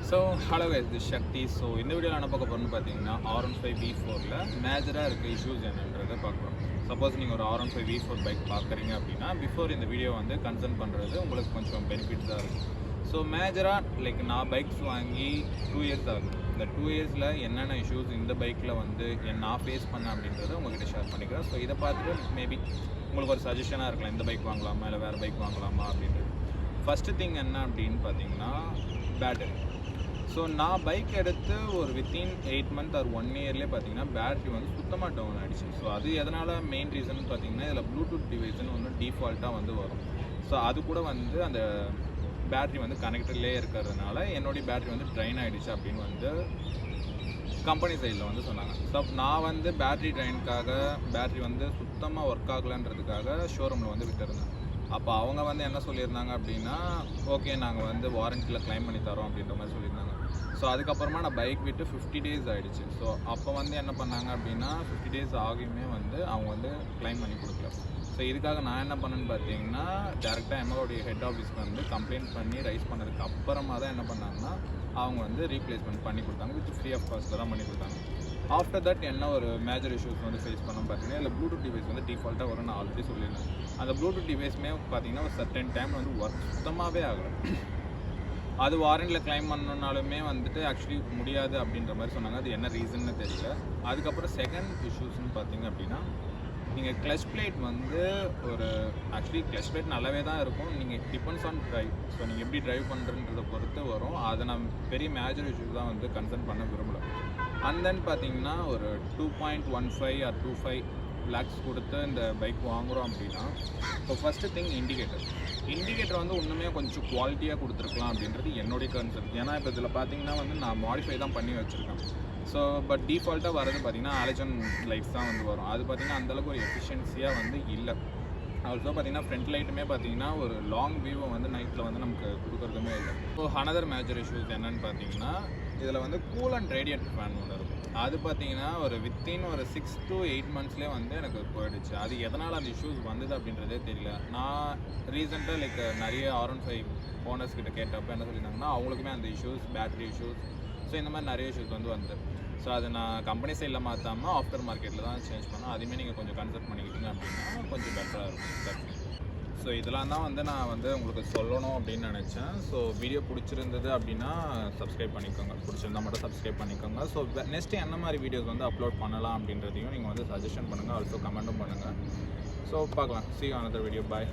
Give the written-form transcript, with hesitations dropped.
So hello guys, this Shakti. So இந்த வீடியோவில் என்ன பார்க்க போகிறோம்னு பார்த்தீங்கன்னா R15 V4ல் மேஜராக இருக்க இஷ்யூஸ் என்னன்றதை பார்க்குறோம். சப்போஸ் நீங்கள் ஒரு R15 V4 பைக் பார்க்குறீங்க அப்படின்னா பிஃபோர் இந்த வீடியோ வந்து கன்சர்ன் பண்ணுறது உங்களுக்கு கொஞ்சம் பெனிஃபிட்ஸாக இருக்கும். ஸோ மேஜராக நான் பைக்ஸ் வாங்கி 2 இயர்ஸ் ஆகுது. இந்த 2 இயர்ஸில் என்னென்ன இஷ்யூஸ் இந்த பைக்கில் வந்து நான் ஃபேஸ் பண்ணேன் அப்படின்றத உங்கள்கிட்ட ஷேர் பண்ணிக்கிறேன். ஸோ இதை பார்த்துட்டு மேபி உங்களுக்கு ஒரு சஜஷனாக இருக்கலாம், இந்த பைக் வாங்கலாமா இல்லை வேறு பைக் வாங்கலாமா அப்படின்றது. ஃபஸ்ட்டு திங் என்ன அப்படின்னு பார்த்தீங்கன்னா பேட்டரி. ஸோ நான் பைக் எடுத்து ஒரு வித்தின் 8 மந்த் ஆர் 1 இயர்லேயே பார்த்தீங்கன்னா பேட்ரி வந்து சுத்தமாக டவுன் ஆகிடுச்சு. ஸோ அது எதனால் மெயின் ரீசன் பார்த்தீங்கன்னா இதில் ப்ளூடூத் டிவைஸ்னு ஒன்று டிஃபால்ட்டாக வந்து வரும். ஸோ அது கூட வந்து அந்த பேட்ரி வந்து கனெக்டட்லேயே இருக்கிறதுனால என்னுடைய பேட்ரி வந்து ட்ரைன் ஆகிடுச்சு அப்படின்னு வந்து கம்பெனி சைடில் வந்து சொன்னாங்க. ஸோ நான் வந்து பேட்ரி ட்ரைனுக்காக பேட்ரி வந்து சுத்தமாக ஒர்க் ஆகலைன்றதுக்காக ஷோரூமில் வந்து விட்டுருந்தேன். அப்போ அவங்க வந்து என்ன சொல்லியிருந்தாங்க அப்படின்னா, ஓகே நாங்கள் வந்து வாரண்டியில் கிளைம் பண்ணி தரோம் அப்படின்ற மாதிரி சொல்லியிருந்தாங்க. ஸோ அதுக்கப்புறமா நான் பைக் விட்டு 50 டேஸ் ஆகிடுச்சு. ஸோ அப்போ வந்து என்ன பண்ணாங்க அப்படின்னா 50 டேஸ் ஆகியுமே வந்து அவங்க வந்து கிளைம் பண்ணி கொடுக்கல. ஸோ இதுக்காக நான் என்ன பண்ணேன்னு பார்த்தீங்கன்னா டேரெக்டாக எம்ஓடைய ஹெட் ஆஃபீஸ்க்கு வந்து கம்ப்ளைண்ட் பண்ணி ரைஸ் பண்ணதுக்கு அப்புறமா தான் என்ன பண்ணாங்கன்னா அவங்க வந்து ரீப்ளேஸ்மெண்ட் பண்ணி கொடுத்தாங்க, வித் ஃப்ரீ ஆஃப் காஸ்ட்டில் தான் பண்ணி கொடுத்தாங்க. ஆஃப்டர் தட் என்ன ஒரு மேஜர் இஷ்யூஸ் வந்து ஃபேஸ் பண்ணோம் பார்த்தீங்கன்னா இல்லை ப்ளூடூத் டிவைஸ் வந்து டிஃபால்ட்டாக வரும். நான் ஆல்ரெடி சொல்லியிருந்தேன், அந்த ப்ளூடூத் டிவைஸுமே பார்த்தீங்கன்னா ஒரு சர்டன் டைம் வந்து ஒர்க் சுத்தமாகவே ஆகலை. அது வாரண்டியில் கிளைம் பண்ணனாலுமே வந்துட்டு ஆக்சுவலி முடியாது அப்படின்ற மாதிரி சொன்னாங்க. அது என்ன ரீசன்னு தெரியல. அதுக்கப்புறம் செகண்ட் இஷ்யூஸ்ன்னு பார்த்தீங்க அப்படின்னா நீங்கள் கிளச் பிளேட் வந்து ஒரு ஆக்சுவலி கிளச் பிளேட் நல்லாவே தான் இருக்கும், நீங்கள் டிபெண்ட்ஸ் ஆன் ட்ரைவ். ஸோ நீங்கள் எப்படி ட்ரைவ் பண்ணுறன்றதை பொறுத்து வரும். அதை நான் பெரிய மேஜர் இஷ்யூஸ் தான் வந்து கன்சர்ன் பண்ண விரும்பலை. அண்ட் தென் பார்த்தீங்கன்னா ஒரு 2.15 ஆர் 25 லேக்ஸ் கொடுத்து இந்த பைக் வாங்குகிறோம் அப்படின்னா ஸோ ஃபஸ்ட்டு திங் இண்டிகேட்டர் வந்து இன்னுமே கொஞ்சம் குவாலிட்டியாக கொடுத்துருக்கலாம் அப்படின்றது என்னுடைய கன்சர்ன். ஏன்னா இப்போ இதில் பார்த்தீங்கன்னா வந்து நான் மாடிஃபை தான் பண்ணி வச்சுருக்கேன். ஸோ பட் டிஃபால்ட்டாக வரது பார்த்திங்கன்னா ஆலஜன் லைட்ஸ் தான் வந்து வரும். அது பார்த்திங்கன்னா அந்தளவுக்கு ஒரு எஃபிஷியன்சியாக வந்து இல்லை. ஆல்சோ பார்த்திங்கன்னா ஃப்ரண்ட் லைட்டுமே பார்த்திங்கன்னா ஒரு லாங் வியூவை வந்து நைட்டில் வந்து நமக்கு கொடுக்குறதுமே இல்லை. ஸோ அனதர் மேஜர் இஷ்யூஸ் என்னென்னு பார்த்தீங்கன்னா இதில் வந்து கூல் அண்ட் ரேடியேட்டர் ஃபேன் ஒன்று இருக்கும். அது பார்த்திங்கன்னா ஒரு வித்தின் ஒரு 6 to 8 மந்த்ஸ்லேயே வந்து எனக்கு போயிடுச்சு. அது எதனால் அந்த இஷ்யூஸ் வந்தது அப்படின்றதே தெரியல. நான் ரீசெண்டாக நிறைய R15 ஓனர்ஸ் கிட்ட கேட்டப்போ என்ன சொல்லியிருந்தாங்கன்னா அவங்களுக்குமே அந்த இஷ்யூஸ், பேட்ரி இஷ்யூஸ், ஸோ இந்த மாதிரி நிறைய இஷ்யூஸ் வந்து வந்தது. ஸோ அதை நான் கம்பெனி சைடில் மாற்றாமல் ஆஃப்டர் மார்க்கெட்டில் தான் சேஞ்ச் பண்ணோம். அதுவுமே நீங்கள் கொஞ்சம் கன்சல்ட் பண்ணிக்கிட்டீங்க அப்படின்னா கொஞ்சம் பெட்டராக இருக்கும். ஸோ இதெல்லாம் தான் வந்து நான் வந்து உங்களுக்கு சொல்லணும் அப்படின்னு நினச்சேன். ஸோ வீடியோ பிடிச்சிருந்தது அப்படின்னா சப்ஸ்கிரைப் பண்ணிக்கோங்க, பிடிச்சிருந்தா மட்டும் சப்ஸ்கிரைப் பண்ணிக்கோங்க. ஸோ நெக்ஸ்ட்டு என்ன மாதிரி வீடியோஸ் வந்து அப்லோட் பண்ணலாம் அப்படின்றதையும் நீங்கள் வந்து சஜஷன் பண்ணுங்கள், ஆல்சோ கமெண்ட்டும் பண்ணுங்கள். ஸோ பார்க்கலாம். See you on another video. Bye.